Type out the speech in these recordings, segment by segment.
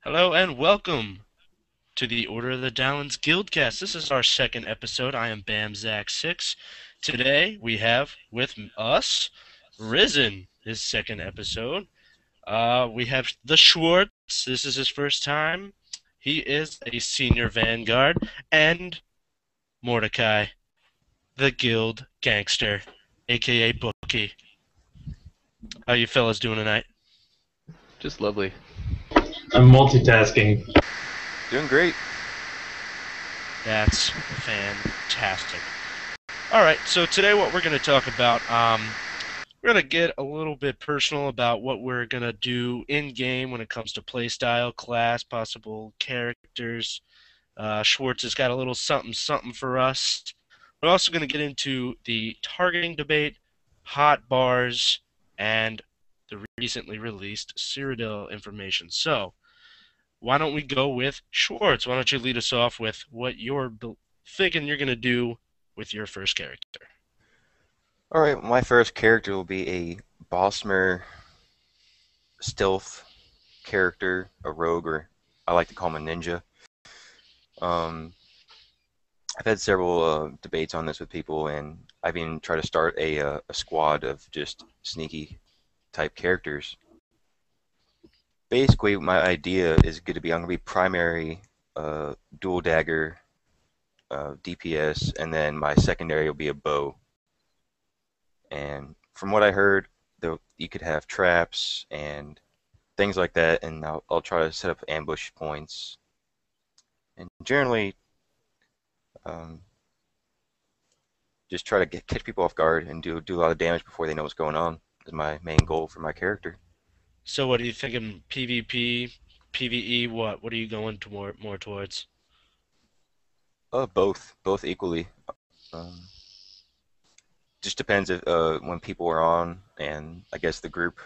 Hello and welcome to the Order of the Talons Guildcast. This is our second episode. I am BamZack6. Today we have with us Risen, his second episode. We have the Schwartz. This is his first time. He is a senior vanguard. And Mordecai, the guild gangster, aka Bookie. How you fellas doing tonight? Just lovely. I'm multitasking. Doing great. That's fantastic. Alright, so today what we're going to talk about, we're going to get a little bit personal about what we're going to do in-game when it comes to playstyle, class, possible characters. Schwartz has got a little something for us. We're also going to get into the targeting debate, hot bars, and the recently released Cyrodiil information. So, why don't we go with Schwartz? Why don't you lead us off with what you're thinking you're going to do with your first character? Alright, my first character will be a Bosmer stealth character, a rogue, or I like to call him a ninja. I've had several debates on this with people, and I've even tried to start a squad of just sneaky type characters. Basically, my idea is going to be I'm going to be primary dual dagger DPS, and then my secondary will be a bow. And from what I heard, you could have traps and things like that, and I'll try to set up ambush points. And generally, just try to catch people off guard and do a lot of damage before they know what's going on is my main goal for my character. So what are you thinking? PvP, PvE, what are you going to more towards? Both equally. Just depends if when people are on, and I guess the group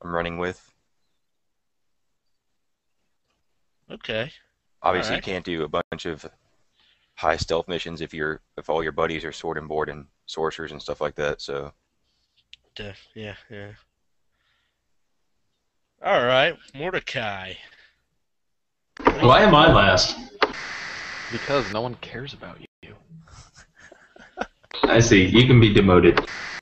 I'm running with. Okay. Obviously, All right. you can't do a bunch of high stealth missions if all your buddies are sword and board and sorcerers and stuff like that. So Yeah. All right, Mordecai. Why am I last? Because no one cares about you. I see. You can be demoted.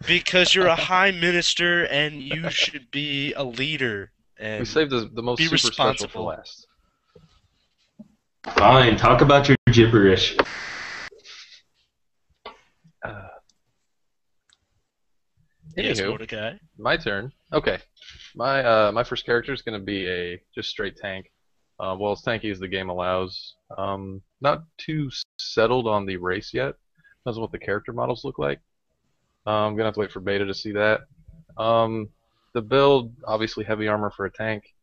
Because you're a high minister and you should be a leader and We saved the most be super special for responsible. last. Fine. Talk about your gibberish. Yes, Anywho, Mordecai. my turn. Okay, my first character is going to be a just straight tank. Well, as tanky as the game allows. Not too settled on the race yet. Depends on what the character models look like. I'm gonna have to wait for beta to see that. The build, obviously heavy armor for a tank.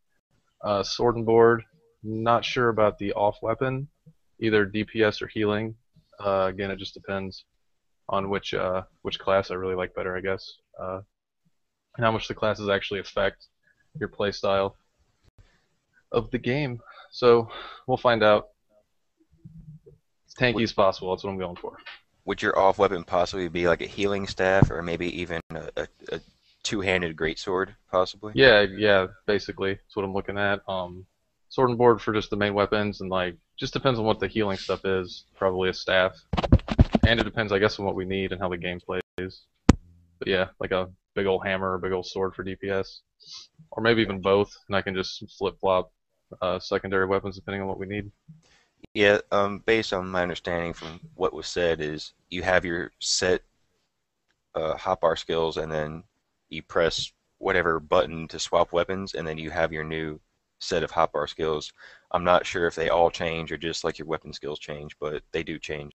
Sword and board. Not sure about the off weapon, either DPS or healing. Again, it just depends on which class I really like better, I guess, and how much the classes actually affect your playstyle of the game. So we'll find out. As tanky as possible. That's what I'm going for. would your off weapon possibly be like a healing staff, or maybe even a two-handed greatsword, possibly? Yeah, basically that's what I'm looking at. Sword and board for just the main weapons, and like just depends on what the healing stuff is. Probably a staff, and it depends, I guess, on what we need and how the game plays. But yeah, like a big old hammer or a big old sword for DPS, or maybe even both, and I can just flip flop secondary weapons depending on what we need. Yeah, based on my understanding from what was said is you have your set hotbar skills, and then you press whatever button to swap weapons, and then you have your new set of hotbar skills. I'm not sure if they all change or just like your weapon skills change, but they do change.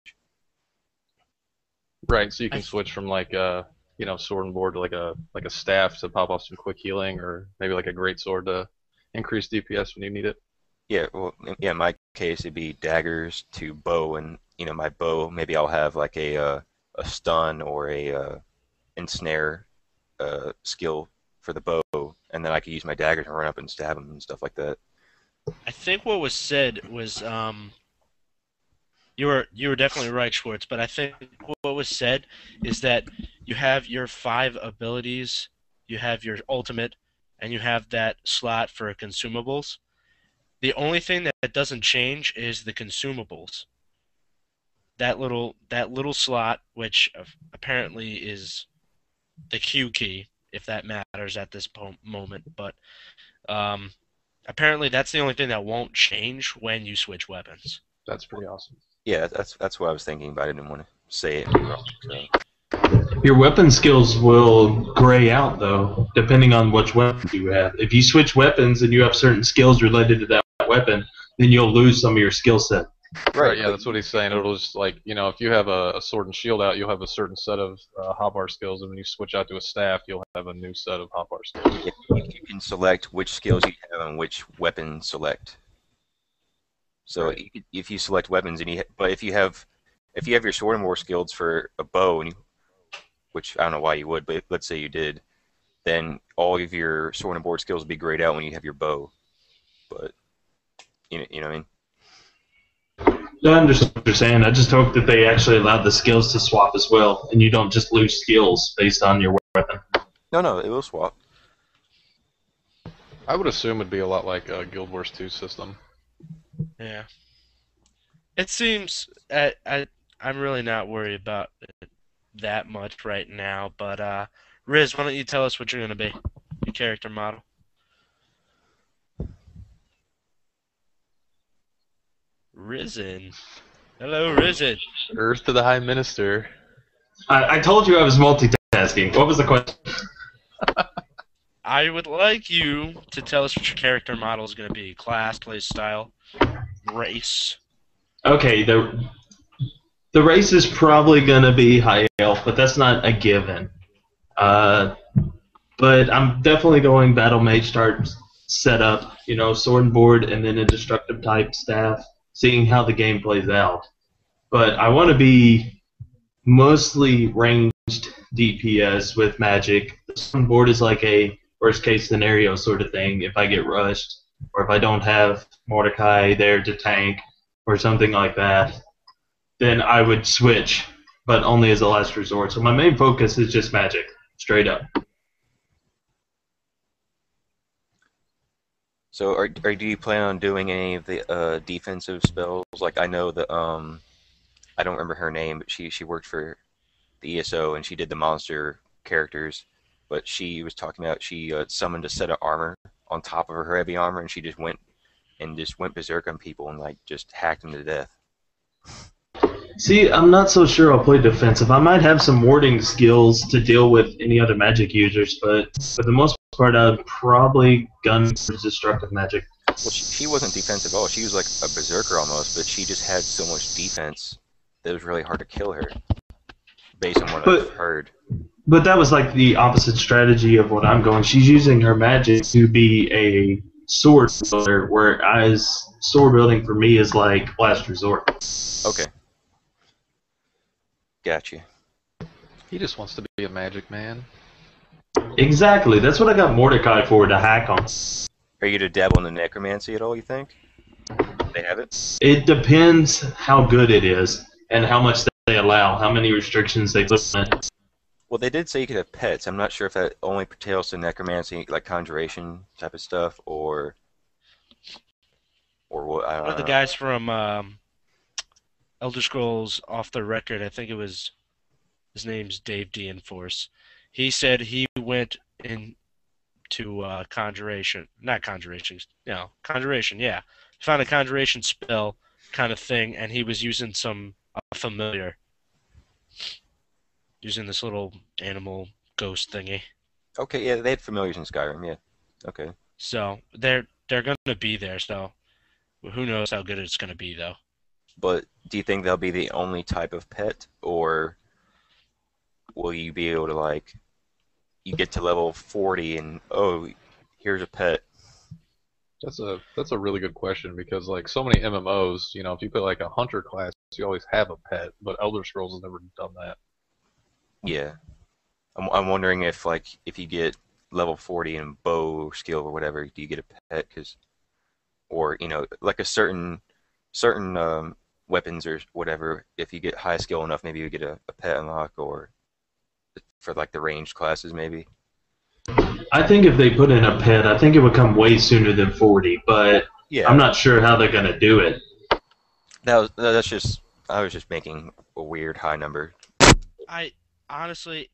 Right, so you can switch from like sword and board to like a staff to pop off some quick healing, or maybe like a great sword to increase DPS when you need it. Yeah, well, yeah, in my case it'd be daggers to bow, and my bow maybe I'll have like a stun or a ensnare skill for the bow, and then I could use my daggers and run up and stab them and stuff like that. I think what was said was you were definitely right, Schwartz, but I think what was said is that you have your 5 abilities, you have your ultimate, and you have that slot for consumables. The only thing that doesn't change is the consumables. That little slot, which apparently is the Q key, if that matters at this moment. But um, apparently that's the only thing that won't change when you switch weapons. That's pretty awesome. Yeah, that's what I was thinking, but I didn't want to say it and be wrong. So. Your weapon skills will gray out, though, depending on which weapon you have. If you switch weapons and you have certain skills related to that weapon, then you'll lose some of your skill set. Right, yeah, that's what he's saying. It'll just, like, if you have a sword and shield out, you'll have a certain set of hotbar skills, and when you switch out to a staff, you'll have a new set of hotbar skills. Yeah, you can select which skills you have and which weapon select. So Right. if you select weapons, but if you have your sword and war skills for a bow, which I don't know why you would, but let's say you did, then all of your sword and board skills will be grayed out when you have your bow. But you know what I mean? I understand what you're saying. I just hope that they actually allowed the skills to swap as well, and you don't just lose skills based on your weapon. No, it will swap. I would assume it'd be a lot like Guild Wars 2 system. Yeah. It seems I'm really not worried about it that much right now, but Riz, why don't you tell us what you're gonna be? Your character model. Risen. Hello, Risen. Earth to the High Minister. I told you I was multitasking. What was the question? I would like you to tell us what your character model is gonna be. Class, play style, race. Okay, the race is probably gonna be high elf, but that's not a given. But I'm definitely going battle mage start setup, sword and board, and then a destructive type staff, seeing how the game plays out. But I want to be mostly ranged DPS with magic. The sword and board is like a worst case scenario sort of thing if I get rushed, or if I don't have Mordecai there to tank, or something like that. Then I would switch, but only as a last resort. So my main focus is just magic, straight up. So do you plan on doing any of the defensive spells? Like I know that I don't remember her name, but she worked for the ESO and she did the monster characters. But she was talking about she summoned a set of armor on top of her heavy armor, and she just went berserk on people and like just hacked them to death. See, I'm not so sure I'll play defensive. I might have some warding skills to deal with any other magic users, but for the most part, I'd probably gun for destructive magic. Well, she wasn't defensive at all. She was like a berserker almost, but she just had so much defense that it was really hard to kill her, based on what I've heard. But that was like the opposite strategy of what I'm going. She's using her magic to be a sword builder, whereas sword building for me is like last resort. Okay. Gotcha. He just wants to be a magic man. Exactly. That's what I got Mordecai for, to hack on. Are you to dabble in the necromancy at all, you think? They have it? It depends how good it is and how much they allow, how many restrictions they put on it. Well, they did say you could have pets. I'm not sure if that only pertains to necromancy, like conjuration type of stuff, or what. I don't know. One of the guys from Elder Scrolls Off the Record, I think his name's Dave Dienforce. He said he went into conjuration, conjuration, yeah. He found a conjuration spell kind of thing, and he was using some familiar, using this little animal ghost thingy. Okay, yeah, they had familiars in Skyrim, yeah. Okay. So they're gonna be there. So who knows how good it's gonna be though. But do you think they'll be the only type of pet, or will you be able to, like, you get to level 40 and, oh, here's a pet? That's a really good question, because like so many MMOs, if you put like a hunter class, you always have a pet, but Elder Scrolls has never done that. Yeah. I'm wondering if, like, if you get level 40 in bow skill or whatever, do you get a pet? Or, like a certain weapons or whatever, if you get high skill enough, maybe you get a pet unlock, or for like the ranged classes maybe. I think if they put in a pet, I think it would come way sooner than 40, but I'm Yeah, not sure how they're going to do it. that's just I was just making a weird high number. I honestly,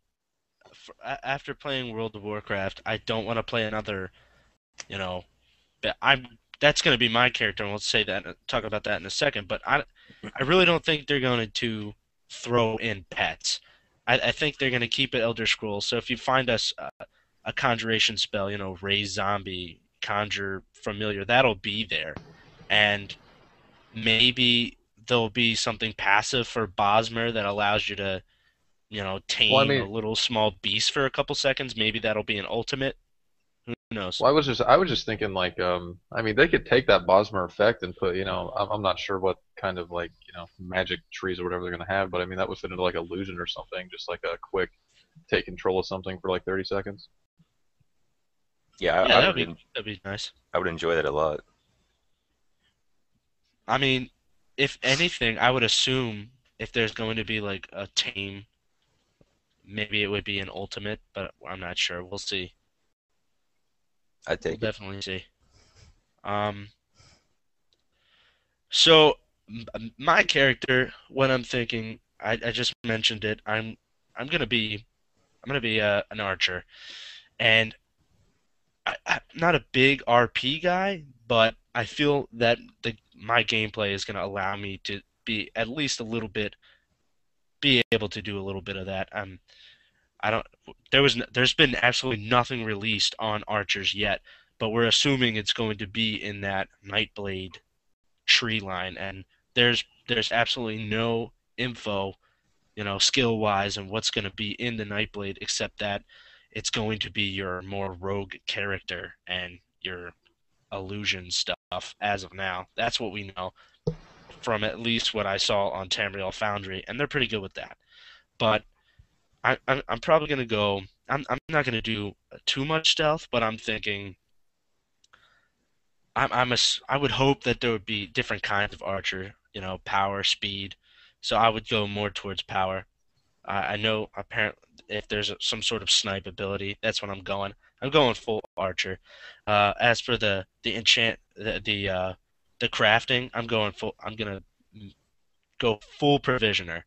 after playing World of Warcraft, I don't want to play another. You know, I'm that's going to be my character, and we'll say that talk about that in a second. But I really don't think they're going to throw in pets. I think they're going to keep it Elder Scrolls. So if you find us a conjuration spell, raise zombie, conjure familiar, that'll be there, and maybe there'll be something passive for Bosmer that allows you to, Well, I tame a mean, little small beast for a couple seconds. Maybe that'll be an ultimate. Who knows? well, I was just thinking like, I mean, they could take that Bosmer effect and put, I'm not sure what kind of like, magic trees or whatever they're gonna have, but I mean that would fit into like illusion or something, just like a quick take control of something for like 30 seconds. Yeah, Yeah, that'd be nice. I would enjoy that a lot. I mean, if anything, I would assume if there's going to be like a tame, maybe it would be an ultimate, but I'm not sure. We'll see. I'd We'll take it. definitely see. Um, so my character, when I'm thinking, I just mentioned it. I'm gonna be an archer, and I'm not a big RP guy, but I feel that my gameplay is gonna allow me to be at least a little bit be able to do a little bit of that. I don't. There's been absolutely nothing released on archers yet, but we're assuming it's going to be in that Nightblade tree line, and there's absolutely no info, skill wise, and what's going to be in the Nightblade except that it's going to be your more rogue character and your illusion stuff as of now. That's what we know from at least what I saw on Tamriel Foundry, and they're pretty good with that. But I'm probably gonna go. I'm not gonna do too much stealth, but I'm thinking I would hope that there would be different kinds of archer, power, speed. So I would go more towards power. I know apparently if there's some sort of snipe ability, that's what I'm going. I'm going full archer. As for the enchant the crafting, I'm gonna go full provisioner.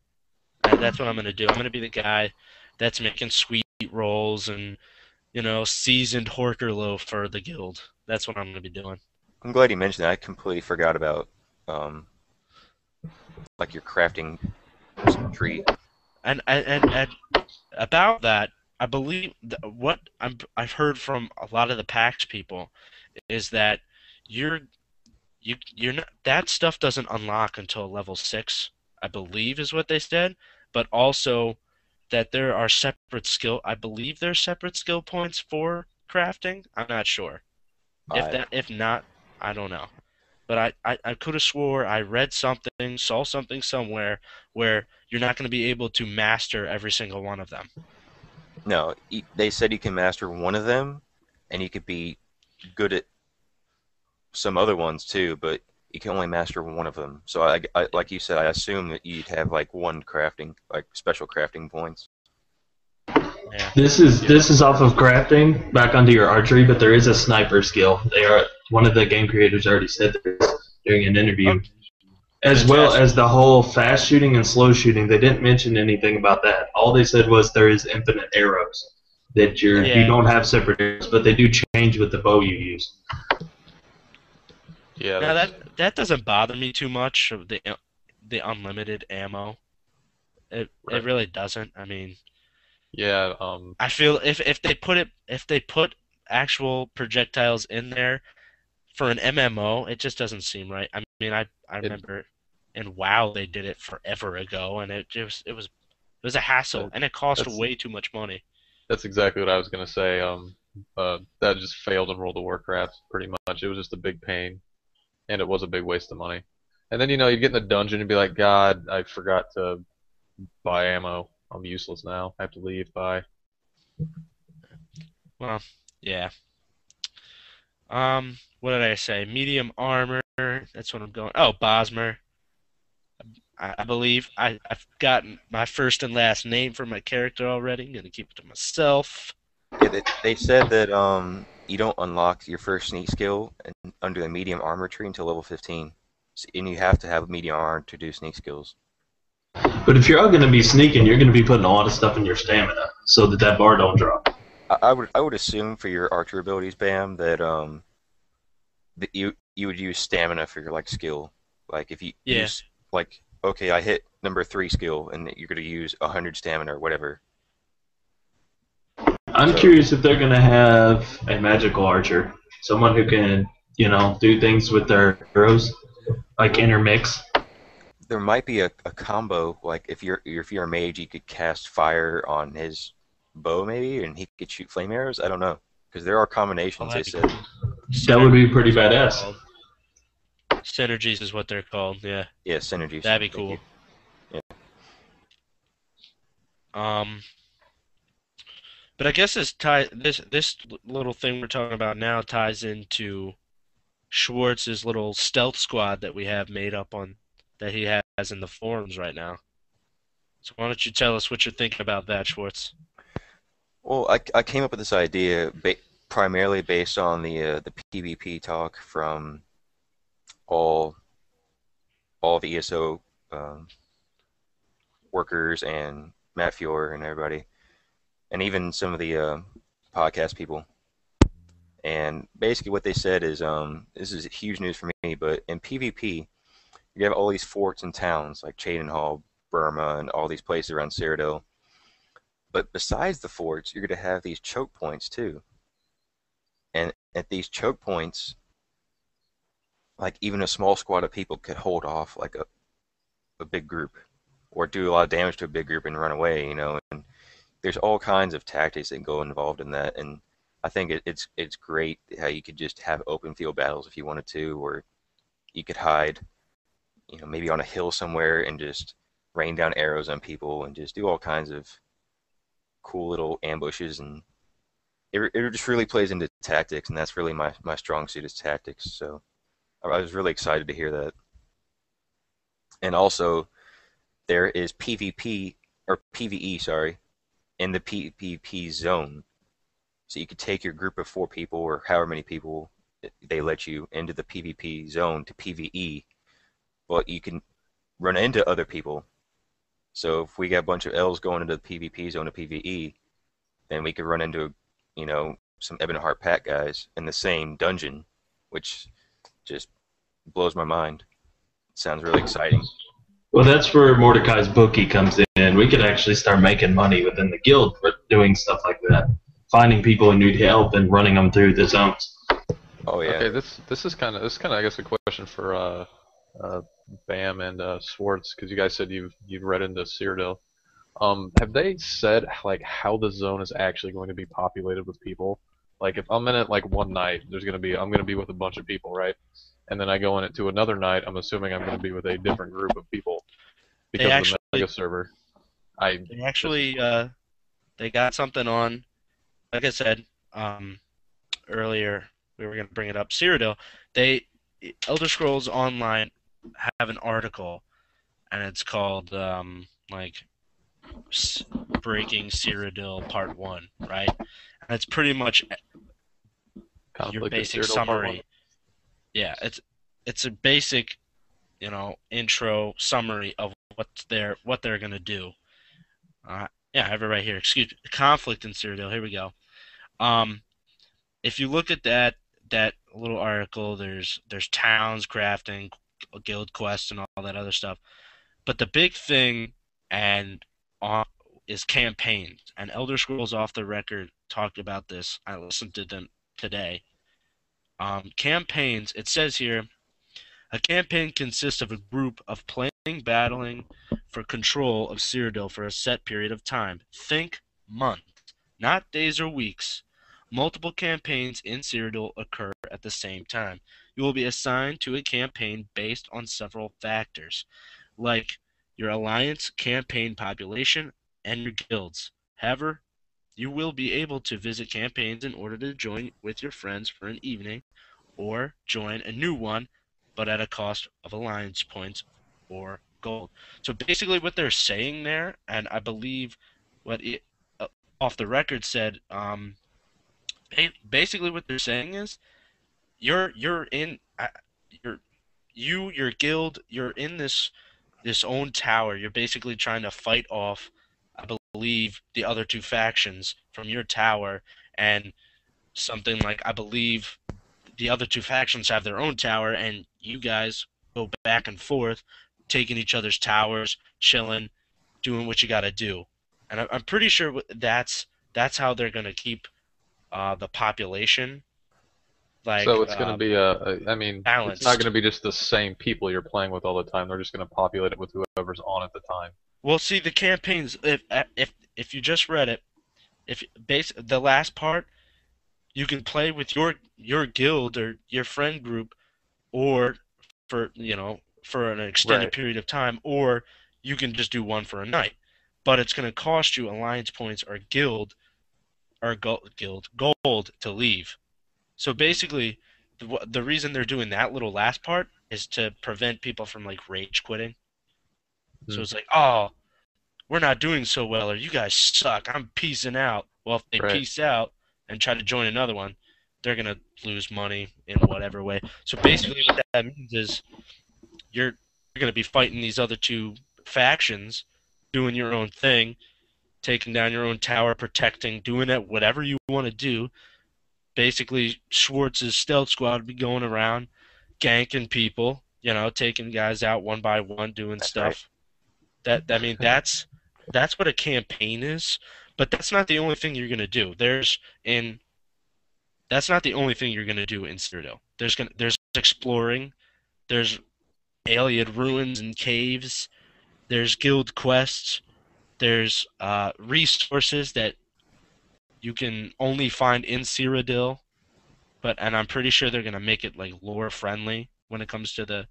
That's what I'm gonna do. I'm gonna be the guy that's making sweet rolls and seasoned Horkerloaf for the guild. That's what I'm gonna be doing. I'm glad you mentioned that. I completely forgot about um, like your crafting tree. And about that, I believe what I've heard from a lot of the PAX people is that you're you're not that stuff doesn't unlock until level 6, I believe is what they said, but also that there are separate skill I believe there's separate skill points for crafting. I'm not sure. I If not, I don't know. But I could have swore I read something, saw something somewhere where you're not going to be able to master every single one of them. No, they said you can master one of them, and you could be good at some other ones too, but you can only master one of them. So like you said, I assume that you'd have like one crafting, like special crafting points. Yeah. This is off of crafting back onto your archery, but there is a sniper skill. They are one of the game creators already said this during an interview, Okay. as well Fantastic. as the whole fast shooting and slow shooting. They didn't mention anything about that. All they said was there is infinite arrows that you Yeah. don't have separate arrows, but they do change with the bow you use. Yeah, Now that's that doesn't bother me too much of the unlimited ammo. It right. really doesn't. I mean, Yeah, I feel if they put actual projectiles in there for an MMO, it just doesn't seem right. I mean, I it remember in WoW they did it forever ago, and it was a hassle, that, and it cost that's way too much money. that's exactly what I was gonna say. That just failed in World of Warcraft pretty much. It was just a big pain, and it was a big waste of money. And then you'd get in the dungeon and be like, God, I forgot to buy ammo. I'm useless now. I have to leave. Bye. Well, yeah. What did I say? Medium armor. That's what I'm going. Oh, Bosmer. I believe I've gotten my first and last name for my character already. I'm gonna keep it to myself. Yeah, they said that you don't unlock your first sneak skill under the medium armor tree until level 15, and you have to have medium armor to do sneak skills. But if you're all going to be sneaking, you're going to be putting a lot of stuff in your stamina so that that bar don't drop. I would assume for your archer abilities, Bam, that you would use stamina for your like skill. Like if you Yeah. use like okay, I hit number 3 skill, and you're gonna use 100 stamina or whatever. I'm So curious if they're going to have a magical archer, someone who can, do things with their arrows, like well, intermix. there might be a combo like if you're a mage, you could cast fire on his bow maybe, and he could shoot flame arrows. I don't know because there are Oh, combinations. They that'd be said, cool. That would be Synergies pretty is what they're badass. called. Synergies is what they're called. Yeah, yeah, synergies. that'd be Thank you. cool. Yeah. Um, but I guess this little thing we're talking about now ties into Schwartz's little stealth squad that we have made up on that he has in the forums right now. So why don't you tell us what you're thinking about that, Schwartz? Well, I came up with this idea primarily based on the PvP talk from all all the ESO um, workers and Matt Fior and everybody, and even some of the podcast people. And basically, what they said is, this is huge news for me. But in PvP, you have all these forts and towns like Cheydinhal, Burma, and all these places around Cyrodiil. But besides the forts, you're going to have these choke points too. And at these choke points, like even a small squad of people could hold off like a big group, or do a lot of damage to a big group and run away. And there's all kinds of tactics that go involved in that. And I think it's great how you could just have open field battles if you wanted to, or you could hide, maybe on a hill somewhere and just rain down arrows on people and just do all kinds of cool little ambushes. And it just really plays into tactics, and that's really my strong suit is tactics. So I was really excited to hear that. And also, there is PvP or PvE, sorry, in the PvP zone. So you could take your group of 4 people or however many people they let you into the PvP zone to PvE, but you can run into other people. So if we got a bunch of L's going into the PvP zone to PvE, then we could run into, some Ebonheart Pack guys in the same dungeon, which just blows my mind. It sounds really exciting. Well, that's where Mordecai's bookie comes in. We could actually start making money within the guild for doing stuff like that, finding people who need help and running them through the zones. Oh yeah. Okay, this is kind of I guess a question for Bam and Swartz, because you guys said you've read into Cyrodiil. Have they said like how the zone is actually going to be populated with people? Like if I'm in it like one night, I'm gonna be with a bunch of people, right? And then I go in it to another night, I'm assuming I'm gonna be with a different group of people They because of the actually mega server. I they this is actually they got something on. Like I said earlier, we were gonna bring it up. Cyrodiil, they Elder Scrolls Online have an article, and it's called like Breaking Cyrodiil Part 1, right? And it's pretty much your conflict in basic Cyrodiil Part 1. summary. Yeah, it's a basic, intro summary of what they're gonna do. Yeah, I have it right here. Excuse me. Conflict in Cyrodiil. Here we go. Um, if you look at that little article, there's towns, crafting, guild quests, and all that other stuff. But the big thing and uh, is campaigns. And Elder Scrolls Off the Record talked about this. I listened to them today. Campaigns. It says here, a campaign consists of a group of playing, battling for control of Cyrodiil for a set period of time. Think months, not days or weeks. Multiple campaigns in Cyrodiil occur at the same time. You will be assigned to a campaign based on several factors, like your alliance campaign population and your guilds. However, you will be able to visit campaigns in order to join with your friends for an evening, or join a new one, but at a cost of alliance points or gold. So basically, what they're saying there, and I believe what it, off the record said, basically what they're saying is you're in you're your guild, you're in this own tower. You're basically trying to fight off, I believe, the other two factions from your tower, and something like, I believe the other two factions have their own tower, and you guys go back and forth, taking each other's towers, chilling, doing what you got to do. And I'm pretty sure that's how they're gonna keep the population So like it's going to be I mean, it's not going balanced. to be just the same people you're playing with all the time. They're just going to populate it with whoever's on at the time. Well, see, the campaigns, if you just read it, if the last part, you can play with your guild or your friend group, or for an extended Right. period of time, or you can just do one for a night. But it's going to cost you alliance points or gold to leave. So basically, the reason they're doing that little last part is to prevent people from like rage quitting. So Hmm. it's like, oh, we're not doing so well, or you guys suck. I'm peacing out. Well, if they Right. peace out and try to join another one, they're gonna lose money in whatever way. So basically, what that means is you're gonna be fighting these other two factions, doing your own thing, taking down your own tower, protecting, doing it whatever you want to do. Basically, Schwartz's stealth squad would be going around, ganking people, taking guys out one by one, doing That's right. stuff. I mean, that's what a campaign is, but that's not the only thing you're gonna do. In That's not the only thing you're gonna do in Citadel. There's exploring, there's alien ruins and caves, there's guild quests, there's resources that you can only find in Cyrodiil, and I'm pretty sure they're gonna make it like lore friendly when it comes to the.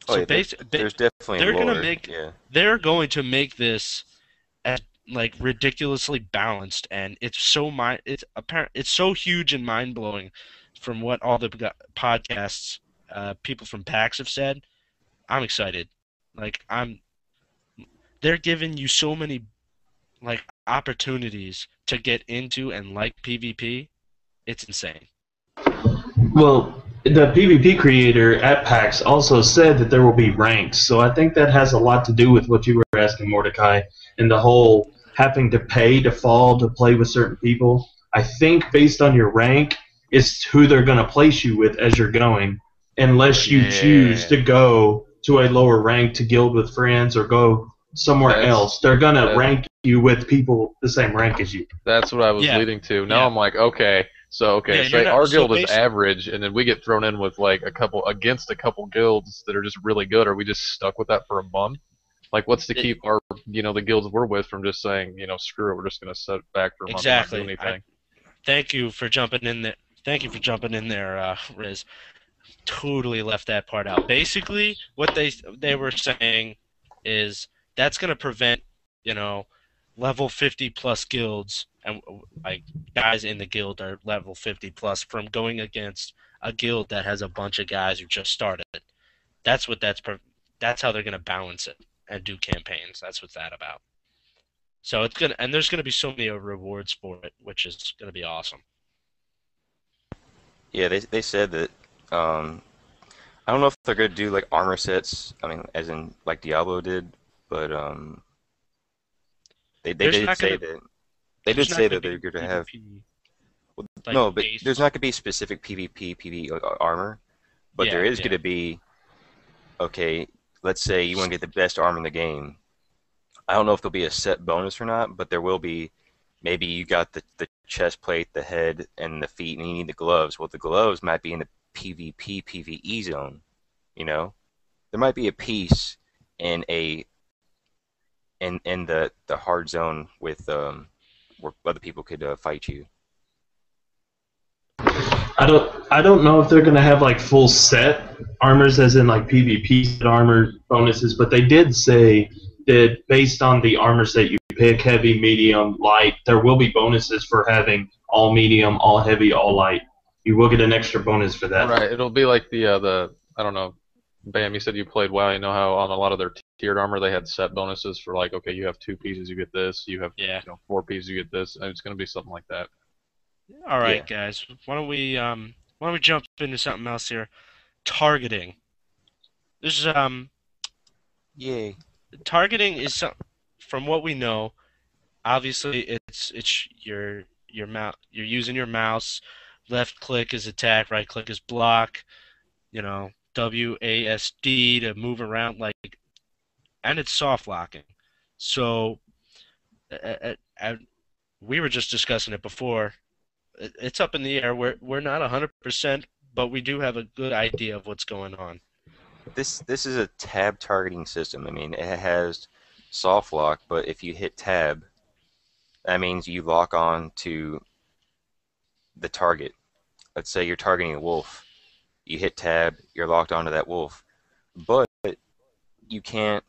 Oh So yeah, basically, there's definitely they're gonna lore. make Yeah. they're going to make this as like ridiculously balanced, and it's apparent, it's so huge and mind blowing from what all the podcasts people from PAX have said. I'm excited. Like they're giving you so many like opportunities to get into and like PvP. It's insane. Well, the PvP creator at PAX also said that there will be ranks, so I think that has a lot to do with what you were asking, Mordecai, and the whole having to pay to fall to play with certain people. I think based on your rank is who they're going to place you with as you're going, unless you choose Yeah. to go to a lower rank to guild with friends or go somewhere That's else. They're going to that, rank you with people the same rank as you. that's what I was Yeah. leading to. Now Yeah. I'm like, okay, so Yeah, you're say not our so guild is basic. average, and then we get thrown in with like a couple guilds that are just really good. Are we just stuck with that for a month? Like, what's to keep our the guilds we're with from just saying screw it, we're just gonna sit back for a month and not do Exactly. anything? Thank you for jumping in there. Thank you for jumping in there, Riz. Totally left that part out. Basically, what they were saying is that's going to prevent, you know, level 50 plus guilds and like guys in the guild are level 50 plus from going against a guild that has a bunch of guys who just started. That's what that's how they're going to balance it and do campaigns. That's what's that about. So there's gonna be so many rewards for it, which is gonna be awesome. Yeah, they said that. I don't know if they're gonna do like armor sets. I mean, as in like Diablo did, but they There's did not say gonna that they did there's not say gonna that they're be going to have. PvP Well, like no, but there's base. not going to be specific PvP PvE armor, but there Yeah, is going yeah, to be. Okay, let's say you want to get the best armor in the game. I don't know if there'll be a set bonus or not, but there will be. Maybe you got the chest plate, the head, and the feet, and you need the gloves. Well, the gloves might be in the PvP PvE zone. You know, there might be a piece in the hard zone with where other people could fight you. I don't know if they're gonna have like full set armors as in like PvP set armor bonuses, but they did say that based on the armors that you pick, heavy, medium, light, there will be bonuses for having all medium, all heavy, all light. You will get an extra bonus for that. Right. It'll be like the I don't know. Bam, you said you played WoW. You know how on a lot of their tiered armor they had set bonuses for like, okay, you have two pieces, you get this. You have yeah. four pieces, you get this. And it's gonna be something like that. All Yeah. right, guys. Why don't we jump into something else here? Targeting. This Yay. targeting is some, from what we know. Obviously, it's your mouse. You're using your mouse. Left click is attack. Right click is block. WASD to move around and it's soft locking. So, we were just discussing it before. It's up in the air. We're not 100%, but we do have a good idea of what's going on. This is a tab targeting system. I mean, it has soft lock, but if you hit tab, that means you lock on to the target. Let's say you're targeting a wolf. You hit tab, you're locked onto that wolf. But you can't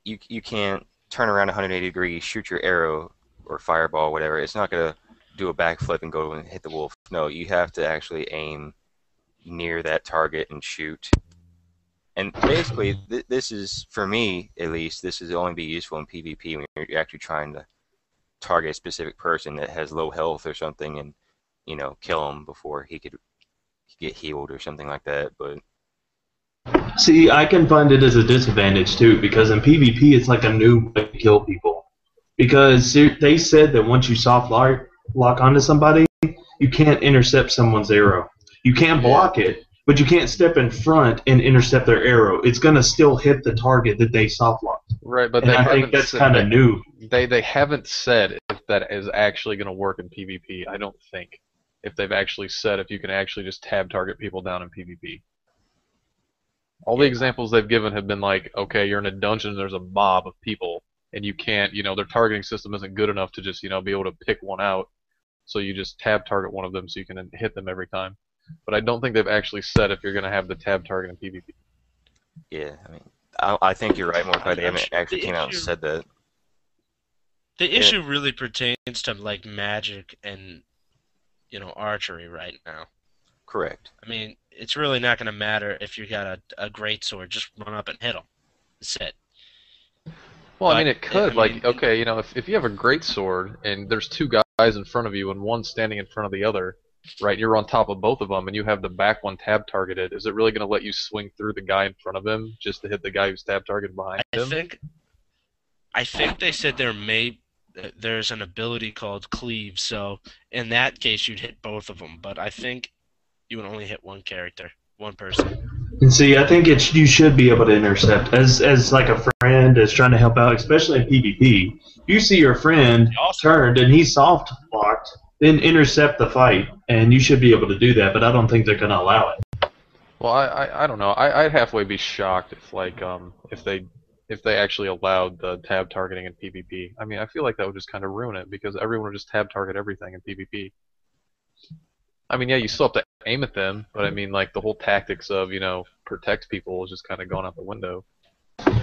you can't turn around 180 degrees, shoot your arrow or fireball, whatever. It's not gonna do a backflip and go and hit the wolf. No, you have to actually aim near that target and shoot. And basically, this is, for me at least, this is only be useful in PvP when you're actually trying to target a specific person that has low health or something, and kill him before he could get healed or something like that. But See, I can find it as a disadvantage too, because in PvP it's like a new way to kill people. Because they said that once you lock onto somebody, you can't intercept someone's arrow. You can block it, but you can't step in front and intercept their arrow. It's gonna still hit the target that they soft locked. Right, but And they I think haven't that's said kind of new. they haven't said if that is actually going to work in PvP. I don't think if they've actually said if you can actually just tab target people down in PvP. All the yeah, examples they've given have been like, okay, you're in a dungeon, there's a mob of people, and you can't, their targeting system isn't good enough to just, be able to pick one out. So you just tab target one of them so you can hit them every time. But I don't think they've actually said if you're going to have the tab target in PvP. yeah, I mean, I think you're right, Mordecai. They I'm haven't sure actually came out and said that. the Yeah, issue really pertains to like magic and archery right now. correct. I mean, it's really not going to matter if you got a great sword. Just run up and hit them. That's it. Well, I But mean, it could. I mean, Okay, if you have a great sword and there's two guys in front of you and one's standing in front of the other, right? You're on top of both of them and you have the back one tab targeted. Is it really going to let you swing through the guy in front of him just to hit the guy who's tab targeted behind I him? think I think they said there's an ability called cleave. So in that case, you'd hit both of them. But I think you would only hit one character, one person. And see, I think you should be able to intercept as like a friend that's trying to help out, especially in PvP. You see your friend Awesome. turned and he's soft locked, then intercept the fight, and you should be able to do that. But I don't think they're going to allow it. Well, I don't know. I'd halfway be shocked if they actually allowed the tab targeting in PvP. I mean, I feel like that would just kind of ruin it because everyone would just tab target everything in PvP. I mean, yeah, you still have to aim at them, but I mean, like the whole tactics of protect people is just kind of going out the window.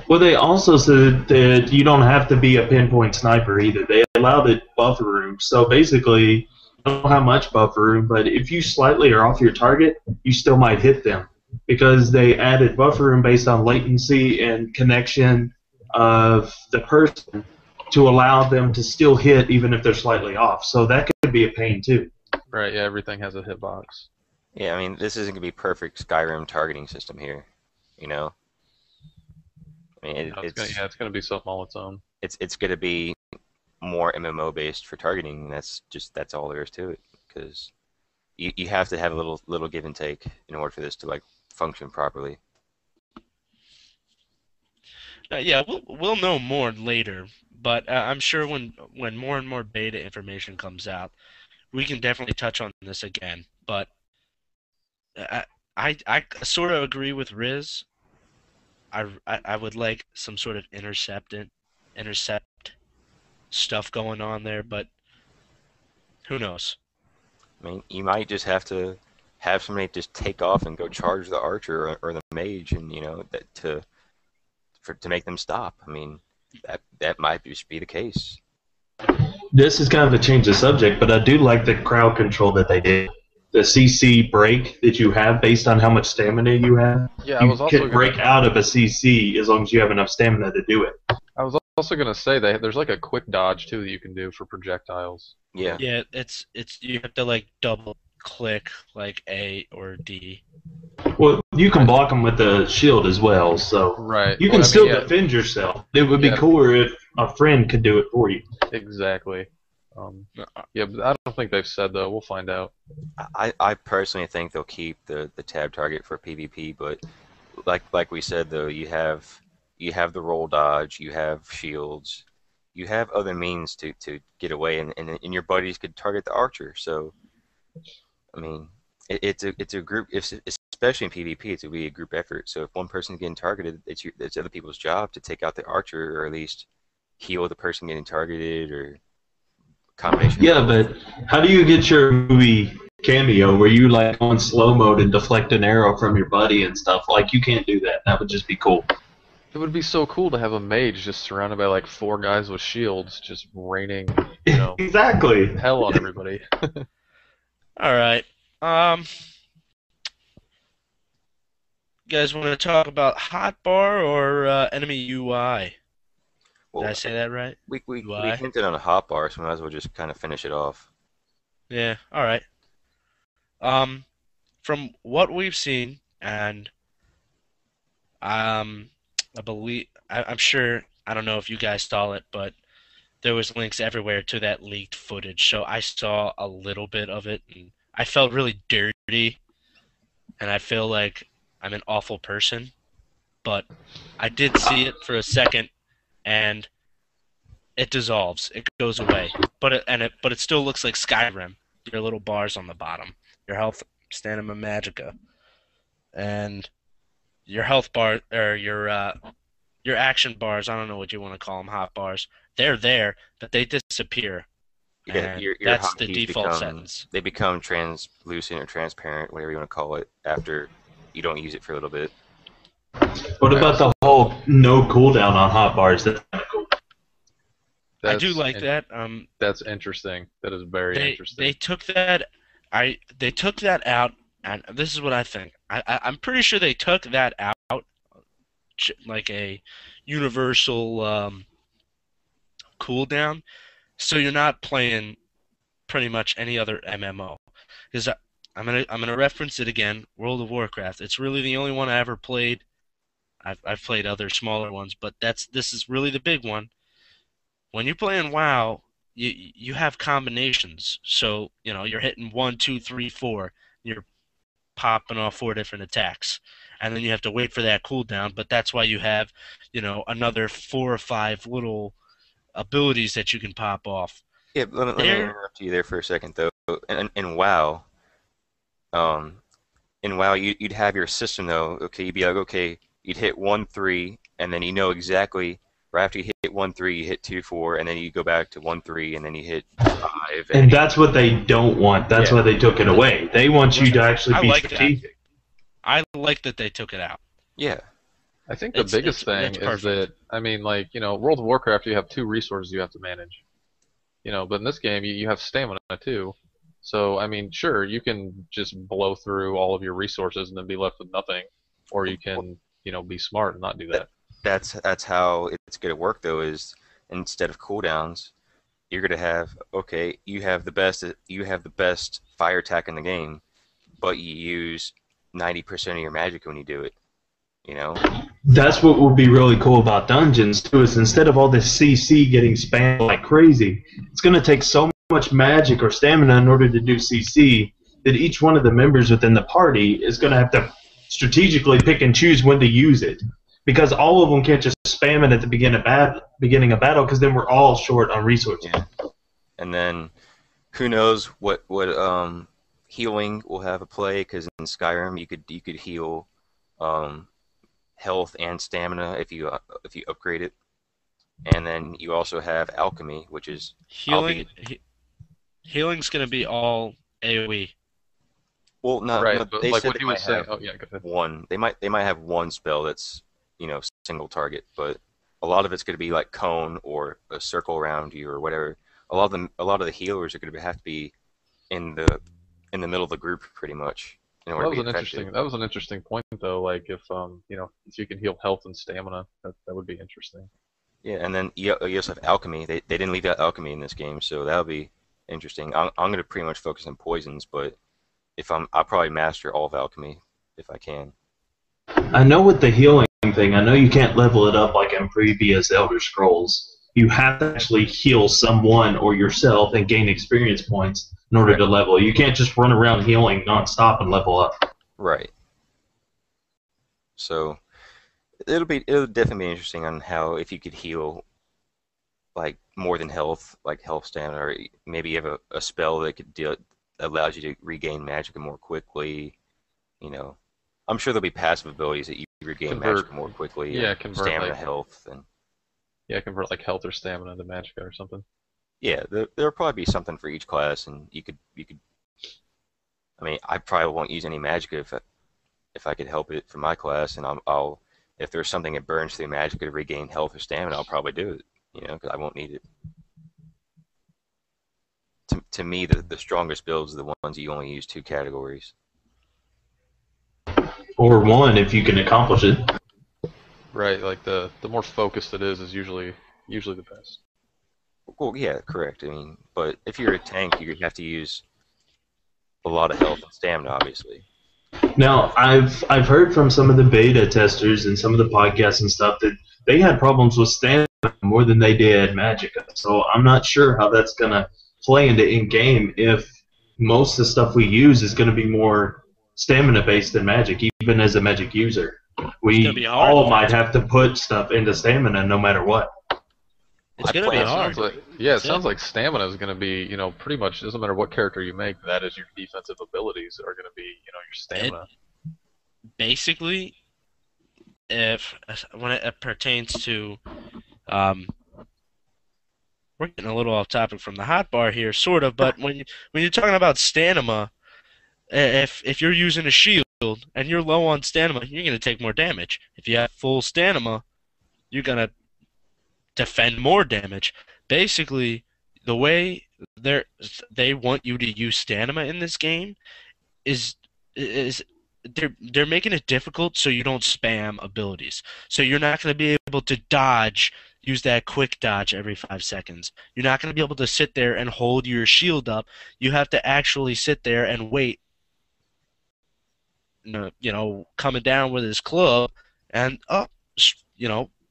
Well, they also said that you don't have to be a pinpoint sniper either. They allowed it buffer room. So basically, I don't know how much buffer room, but if you slightly are off your target, you still might hit them because they added buffer room based on latency and connection of the person to allow them to still hit even if they're slightly off. So that could be a pain too. Right? Yeah, everything has a hitbox. Yeah, I mean, this isn't gonna be perfect Skyrim targeting system here. You know, I mean, No, it's gonna be something all its own. it's gonna be more MMO based for targeting. That's all there is to it. Because you have to have a little give and take in order for this to function properly. Yeah, we'll know more later, but I'm sure when more and more beta information comes out, we can definitely touch on this again. But I sort of agree with Riz. I would like some sort of intercept stuff going on there, but who knows? I mean, you might just have to have somebody just take off and go charge the archer or the mage, and to make them stop. I mean, that might just be the case. This is kind of a change of subject, but I do like the crowd control that they did. The CC break that you have based on how much stamina you have. Yeah, I You was also can break out of a CC as long as you have enough stamina to do it. I was also gonna say that there's like a quick dodge too that you can do for projectiles. Yeah. Yeah, it's you have to like double click like A or D. Well, you can Right. block them with the shield as well, so Right. you Well, can I mean, still yeah, defend yourself. It would be yeah, cooler if a friend could do it for you. exactly. Um, Uh, yeah, but I don't think they've said though. We'll find out. I personally think they'll keep the tab target for PvP, but like we said though, you have the roll dodge, you have shields, you have other means to get away, and your buddies could target the archer. So I mean, it's a group, especially in PvP, it's to be a group effort. So if one person's getting targeted, it's other people's job to take out the archer or at least heal the person getting targeted or combination of Yeah, both. but how do you get your movie cameo where you like on slow mode and deflect an arrow from your buddy and stuff? Like you can't do that. That would just be cool. It would be so cool to have a mage just surrounded by like 4 guys with shields, just raining, you know, Exactly. hell on everybody. All right. You guys want to talk about hotbar or enemy UI? Did I Well, say that right? we UI? hinted on a hotbar, so we might as well just kind of finish it off. Yeah. All right. Um, from what we've seen, and um, I'm sure, I don't know if you guys saw it, but there was links everywhere to that leaked footage. So I saw a little bit of it, and I felt really dirty, and I feel like I'm an awful person. But I did see it for a second, and it dissolves. It goes away. But it still looks like Skyrim. Your little bars on the bottom. Your health, stamina, magicka, and your health bar or your action bars. I don't know what you want to call them, hot bars. They're there, but they disappear, Yeah, and your that's the hotkeys default become sentence. they become translucent or transparent, whatever you want to call it, after you don't use it for a little bit. What I about the also whole no cooldown on hotbars? That's kind of cool. I do that's like in- that. that's interesting. That is very They interesting. took that. They took that out, and this is what I think. I'm pretty sure they took that out, like a universal cooldown, so you're not playing pretty much any other MMO. Because I'm gonna reference it again, World of Warcraft. It's really the only one I ever played. I've played other smaller ones, but this is really the big one. When you play in WoW, you have combinations. So, you're hitting one, two, three, four. You're popping off 4 different attacks. And then you have to wait for that cooldown, but that's why you have, another 4 or 5 little abilities that you can pop off. Yeah, but let me There, interrupt you there for a second though. In WoW, um, you'd have your system though. Okay, you'd be like, okay, you'd hit 1-3, and then you know exactly right after you hit 1-3, you hit 2-4, and then you go back to 1-3, and then you hit 5, and then And that's what they don't want. That's yeah, why they took it away. They want you to actually I be like that. strategic. I like that they took it out. yeah, I think the It's biggest it's thing it's is perfect. that I mean, like World of Warcraft, you have 2 resources you have to manage. But in this game, you have stamina too. So I mean, sure, you can just blow through all of your resources and then be left with nothing, or you can, be smart and not do that, that. that's how it's gonna work though. Is instead of cooldowns, you're gonna have okay, you have the best fire attack in the game, but you use 90% of your magic when you do it. You know? That's what will be really cool about dungeons too. Is instead of all this CC getting spammed like crazy, it's going to take so much magic or stamina in order to do CC that each one of the members within the party is going to have to strategically pick and choose when to use it. Because all of them can't just spam it at the beginning of battle, because then we're all short on resources. Yeah. And then who knows what healing will have a play, because in Skyrim you could heal um, health and stamina if you upgrade it, and then you also have alchemy, which is Healing albeit healing's gonna be all AoE. well, Right, no, but they like said what they he might was saying. have Oh yeah, go ahead. one. They might have one spell that's single target, but a lot of it's going to be like cone or a circle around you or whatever. A lot of the healers are going to have to be in the middle of the group pretty much in Well, order that to was be effective. that was an interesting point though. Like if if you can heal health and stamina, that would be interesting. Yeah, and then you also have alchemy. They didn't leave out alchemy in this game, so that'll be interesting. I'm gonna pretty much focus on poisons, but I'll probably master all of alchemy if I can. I know with the healing thing, I know you can't level it up like in previous Elder Scrolls. You have to actually heal someone or yourself and gain experience points in order Right. to level. You can't just run around healing nonstop and level up. Right. So it'll definitely be interesting on how if you could heal like more than health, like health stamina, or maybe you have a spell that could deal allows you to regain magic more quickly. You know, I'm sure there'll be passive abilities that you regain Convert, magic more quickly, yeah, or convert stamina, like health, and convert like health or stamina to magicka or something. yeah, there'll probably be something for each class, and you could. I mean, I probably won't use any magic if I could help it for my class, and I'll if there's something that burns through magic to regain health or stamina, I'll probably do it. You know, because I won't need it. To me, the strongest builds are the ones you only use two categories. Or one if you can accomplish it. Right, like the more focused it is usually the best. Well, yeah, correct. I mean, but if you're a tank, you have to use a lot of health and stamina, obviously. Now, I've heard from some of the beta testers and some of the podcasts and stuff that they had problems with stamina more than they did Magicka. So I'm not sure how that's gonna play into in-game if most of the stuff we use is gonna be more stamina based than Magic, even as a Magic user. It's gonna be We hard. all might have to put stuff into stamina no matter what. It's I gonna be plan It on hard. sounds like it sounds like stamina is going to be, pretty much doesn't matter what character you make, that is your defensive abilities are going to be, your stamina. Basically, if when it pertains to, um, we're getting a little off topic from the hot bar here, sort of. But when you're talking about stamina, if you're using a shield and you're low on stamina, you're gonna take more damage. If you have full stamina, you're gonna defend more damage. Basically, the way they want you to use stamina in this game is they're making it difficult so you don't spam abilities. So you're not going to be able to dodge, use that quick dodge every 5 seconds. You're not going to be able to sit there and hold your shield up. You have to actually sit there and wait, coming down with his club and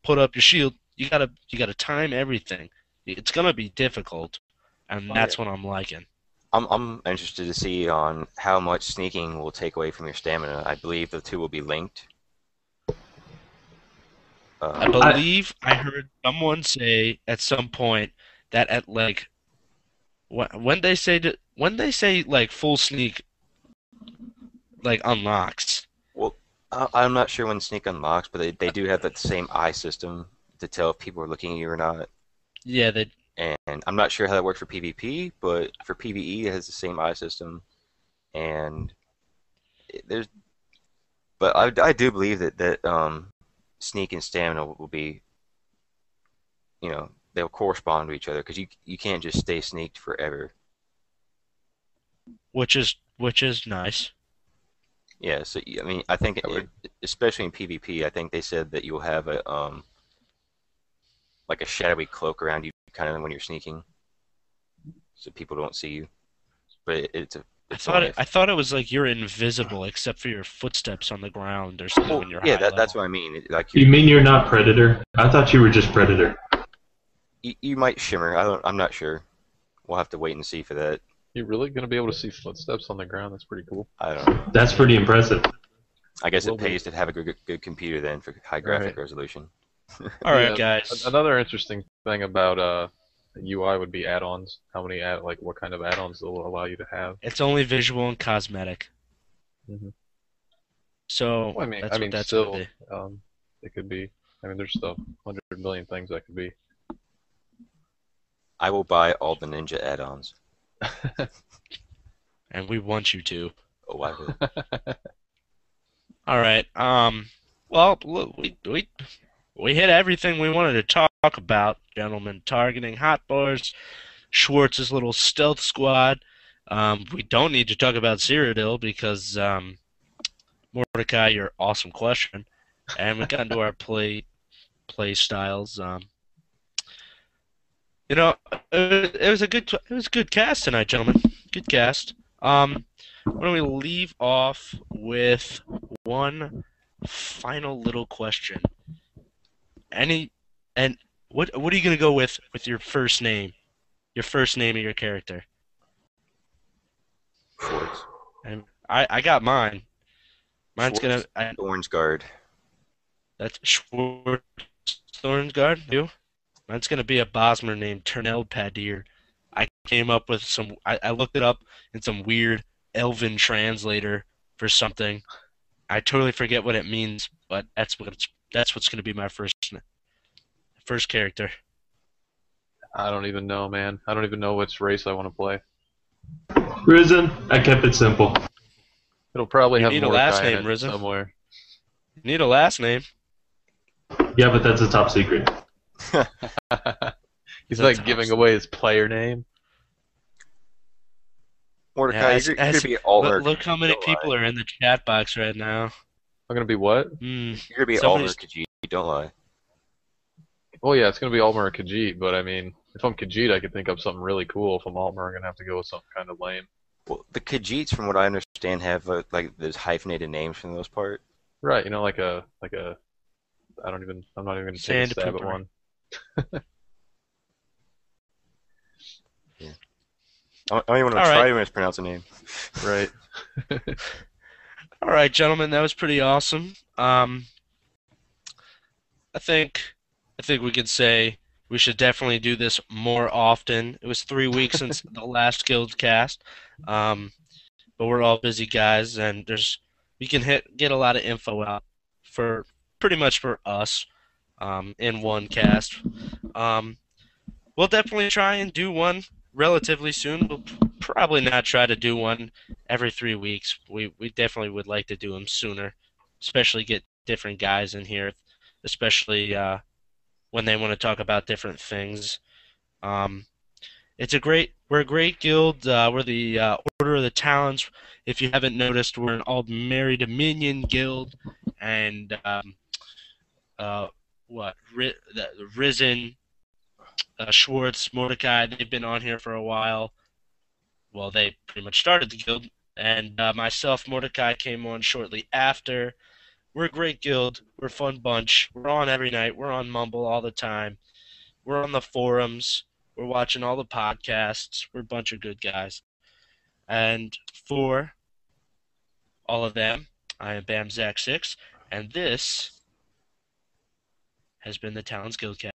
put up your shield. You gotta time everything. It's gonna be difficult, and Oh, yeah. that's what I'm liking. I'm interested to see on how much sneaking will take away from your stamina. I believe the two will be linked. I Uh, believe I heard someone say at some point that at like when they say like full sneak like unlocks. well, I'm not sure when sneak unlocks, but they do have that same eye system to tell if people are looking at you or not. Yeah, that And I'm not sure how that works for PvP, but for PvE, it has the same eye system. And there's, but I do believe that sneak and stamina will be, they'll correspond to each other because you can't just stay sneaked forever. which is nice. Yeah, so I mean, I think That would, especially in PvP, I think they said that you'll have a like a shadowy cloak around you, kind of when you're sneaking, so people don't see you. But it's only I thought it was like you're invisible except for your footsteps on the ground or something well, when you're yeah, high that's level. what I mean. Like You mean you're not Predator? I thought you were just Predator. you might shimmer. I'm not sure. We'll have to wait and see for that. you're really going to be able to see footsteps on the ground? That's pretty cool. I don't know. That's pretty impressive. I guess Will it be. pays to have a good computer then for high graphic Right. resolution. All right, Yeah, guys. another interesting thing about UI would be add-ons. How many what kind of add-ons they'll allow you to have. It's only visual and cosmetic. hmm So Well, that's what that's gonna still, be. it could be. There's stuff, 100 million things that could be. I will buy all the Ninja add-ons. And we want you to. Oh, I will. All right. Well, look, we hit everything we wanted to talk about, gentlemen. Targeting hot bars, Schwartz's little stealth squad. We don't need to talk about Cyrodiil because Mordecai, your awesome question, and we got into our play styles. You know, it was a good cast tonight, gentlemen. Good cast. Why don't we leave off with one final little question? Any and what are you gonna go with your first name? Your first name of your character? Schwartz. And I got mine. Mine's gonna Schwartz Thornsguard. that's Schwartz Thornsguard. You? Mine's gonna be a Bosmer named Turnell Padir. I came up with some. I looked it up in some weird Elven translator for something. I totally forget what it means, but that's what's gonna be my first character. I don't even know, man. I don't even know which race I want to play. Risen, I kept it simple. It'll probably You have need a last Mordecai in name, it Risen. somewhere. You need a last name. Yeah, but that's a top secret. He's That's like giving awesome. away his player name. Yeah, Mordecai, you're gonna be Altmer. look how many Don't lie. people are in the chat box right now. I'm gonna be what? Hmm. You're gonna be Altmer Somebody's Khajiit. Don't lie. Well, yeah, it's gonna be Altmer or Khajiit, but I mean, if I'm Khajiit, I could think up something really cool. If I'm Altmer, I'm gonna have to go with something kind of lame. Well, the Khajiits, from what I understand, have like those hyphenated names for the most part. Right, you know, I'm not even gonna take a Sand stab at pooper. one. Yeah. I don't even want to All try right. to mispronounce a name. Right. All right, gentlemen, that was pretty awesome. I think I think we could say we should definitely do this more often. It was 3 weeks since the last Guildcast, um, but we're all busy guys, and we can get a lot of info out for pretty much for us in one cast. Um, we'll definitely try and do one relatively soon. We'll probably not try to do one every 3 weeks. We definitely would like to do them sooner, especially get different guys in here, especially when they want to talk about different things. Um, we're a great guild. We're the Order of the Talons. If you haven't noticed, we're an Aldmeri Dominion guild, and uh, the Risen, Schwartz, Mordecai, they've been on here for a while. Well, they pretty much started the guild, and myself, Mordecai, came on shortly after. We're a great guild. We're a fun bunch. We're on every night. We're on Mumble all the time. We're on the forums. We're watching all the podcasts. We're a bunch of good guys. And for all of them, I am BamZack6, and this has been the Talons Guildcast.